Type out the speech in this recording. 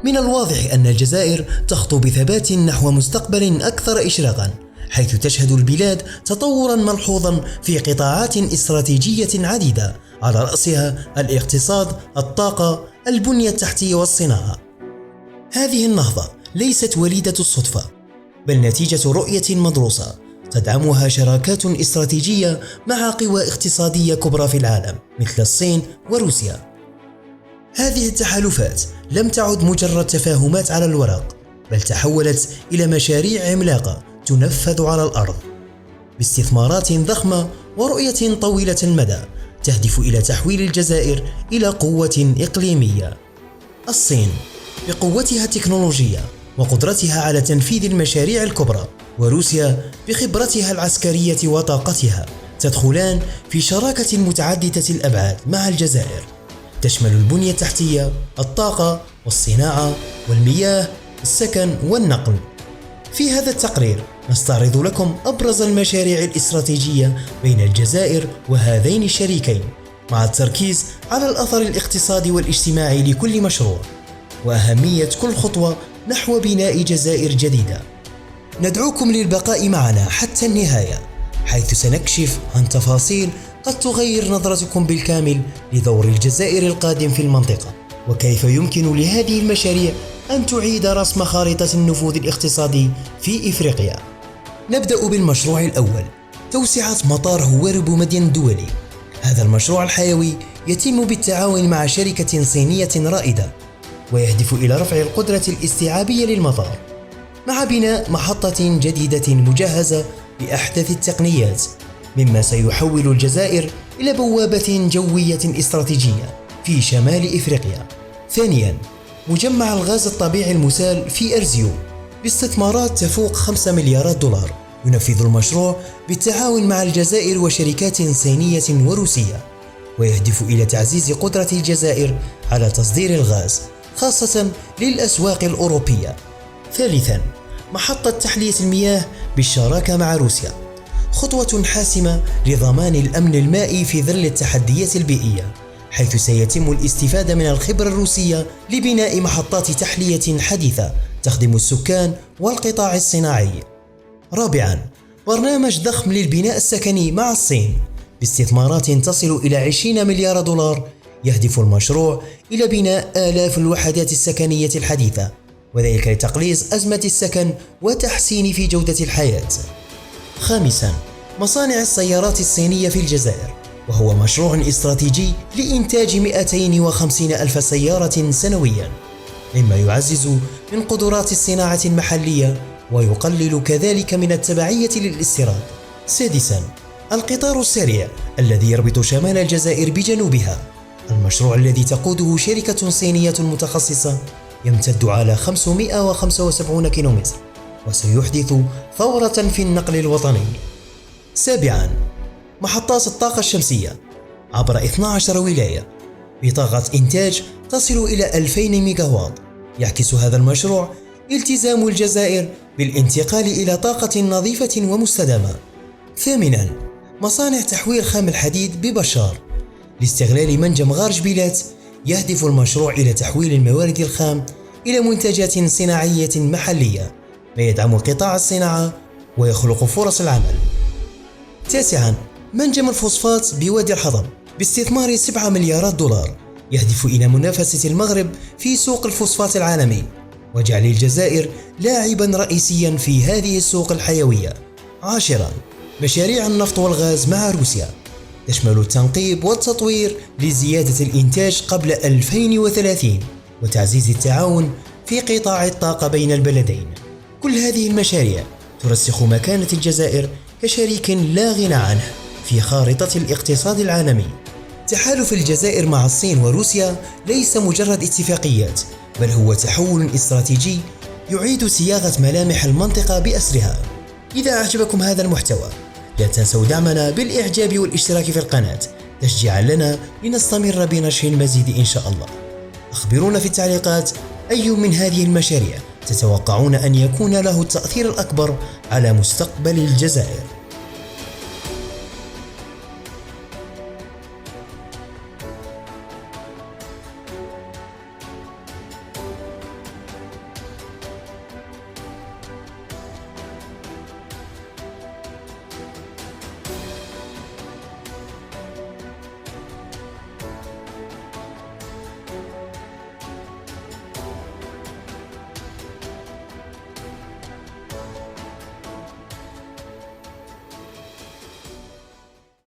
من الواضح أن الجزائر تخطو بثبات نحو مستقبل أكثر إشراقاً، حيث تشهد البلاد تطوراً ملحوظاً في قطاعات استراتيجية عديدة، على رأسها الاقتصاد، الطاقة، البنية التحتية والصناعة. هذه النهضة ليست وليدة الصدفة، بل نتيجة رؤية مدروسة تدعمها شراكات استراتيجية مع قوى اقتصادية كبرى في العالم مثل الصين وروسيا. هذه التحالفات لم تعد مجرد تفاهمات على الورق، بل تحولت إلى مشاريع عملاقة تنفذ على الأرض باستثمارات ضخمة ورؤية طويلة المدى تهدف إلى تحويل الجزائر إلى قوة إقليمية. الصين بقوتها التكنولوجية وقدرتها على تنفيذ المشاريع الكبرى، وروسيا بخبرتها العسكرية وطاقتها، تدخلان في شراكة متعددة الأبعاد مع الجزائر تشمل البنية التحتية، الطاقة والصناعة والمياه، السكن والنقل. في هذا التقرير نستعرض لكم أبرز المشاريع الاستراتيجية بين الجزائر وهذين الشريكين، مع التركيز على الأثر الاقتصادي والاجتماعي لكل مشروع وأهمية كل خطوة نحو بناء جزائر جديدة. ندعوكم للبقاء معنا حتى النهاية، حيث سنكشف عن تفاصيل قد تغير نظرتكم بالكامل لدور الجزائر القادم في المنطقة، وكيف يمكن لهذه المشاريع أن تعيد رسم خارطة النفوذ الاقتصادي في إفريقيا. نبدأ بالمشروع الأول، توسعة مطار هواري بومدين الدولي. هذا المشروع الحيوي يتم بالتعاون مع شركة صينية رائدة، ويهدف إلى رفع القدرة الاستيعابية للمطار مع بناء محطة جديدة مجهزة بأحدث التقنيات، مما سيحول الجزائر إلى بوابة جوية استراتيجية في شمال إفريقيا. ثانياً، مجمع الغاز الطبيعي المسال في أرزيو باستثمارات تفوق 5 مليارات دولار. ينفذ المشروع بالتعاون مع الجزائر وشركات صينية وروسية، ويهدف إلى تعزيز قدرة الجزائر على تصدير الغاز خاصة للأسواق الأوروبية. ثالثاً، محطة تحلية المياه بالشراكة مع روسيا، خطوة حاسمة لضمان الأمن المائي في ظل التحديات البيئية، حيث سيتم الاستفادة من الخبرة الروسية لبناء محطات تحلية حديثة تخدم السكان والقطاع الصناعي. رابعاً، برنامج ضخم للبناء السكني مع الصين باستثمارات تصل إلى 20 مليار دولار. يهدف المشروع إلى بناء آلاف الوحدات السكنية الحديثة، وذلك لتقليص أزمة السكن وتحسين في جودة الحياة. خامساً، مصانع السيارات الصينية في الجزائر، وهو مشروع استراتيجي لإنتاج 250 ألف سيارة سنوياً، مما يعزز من قدرات الصناعة المحلية ويقلل كذلك من التبعية للاستيراد. سادساً، القطار السريع الذي يربط شمال الجزائر بجنوبها، المشروع الذي تقوده شركة صينية متخصصة يمتد على 575 كيلومتر، وسيحدث ثورة في النقل الوطني. سابعاً، محطات الطاقة الشمسية عبر 12 ولاية بطاقة إنتاج تصل إلى 2000 ميجاوات. يعكس هذا المشروع التزام الجزائر بالانتقال إلى طاقة نظيفة ومستدامة. ثامناً، مصانع تحويل خام الحديد ببشار لاستغلال منجم غارج بيلات. يهدف المشروع إلى تحويل الموارد الخام إلى منتجات صناعية محلية، ما يدعم قطاع الصناعة ويخلق فرص العمل. تاسعاً، منجم الفوسفات بوادي الحضم باستثمار 7 مليارات دولار، يهدف إلى منافسة المغرب في سوق الفوسفات العالمي وجعل الجزائر لاعباً رئيسياً في هذه السوق الحيوية. عاشراً، مشاريع النفط والغاز مع روسيا تشمل التنقيب والتطوير لزيادة الإنتاج قبل 2030 وتعزيز التعاون في قطاع الطاقة بين البلدين. كل هذه المشاريع ترسخ مكانة الجزائر كشريك لا غنى عنه في خارطة الاقتصاد العالمي. تحالف الجزائر مع الصين وروسيا ليس مجرد اتفاقيات، بل هو تحول استراتيجي يعيد صياغة ملامح المنطقة بأسرها. إذا أعجبكم هذا المحتوى لا تنسوا دعمنا بالإعجاب والاشتراك في القناة تشجيعا لنا لنستمر بنشر المزيد إن شاء الله. أخبرونا في التعليقات أي من هذه المشاريع تتوقعون أن يكون له التأثير الأكبر على مستقبل الجزائر.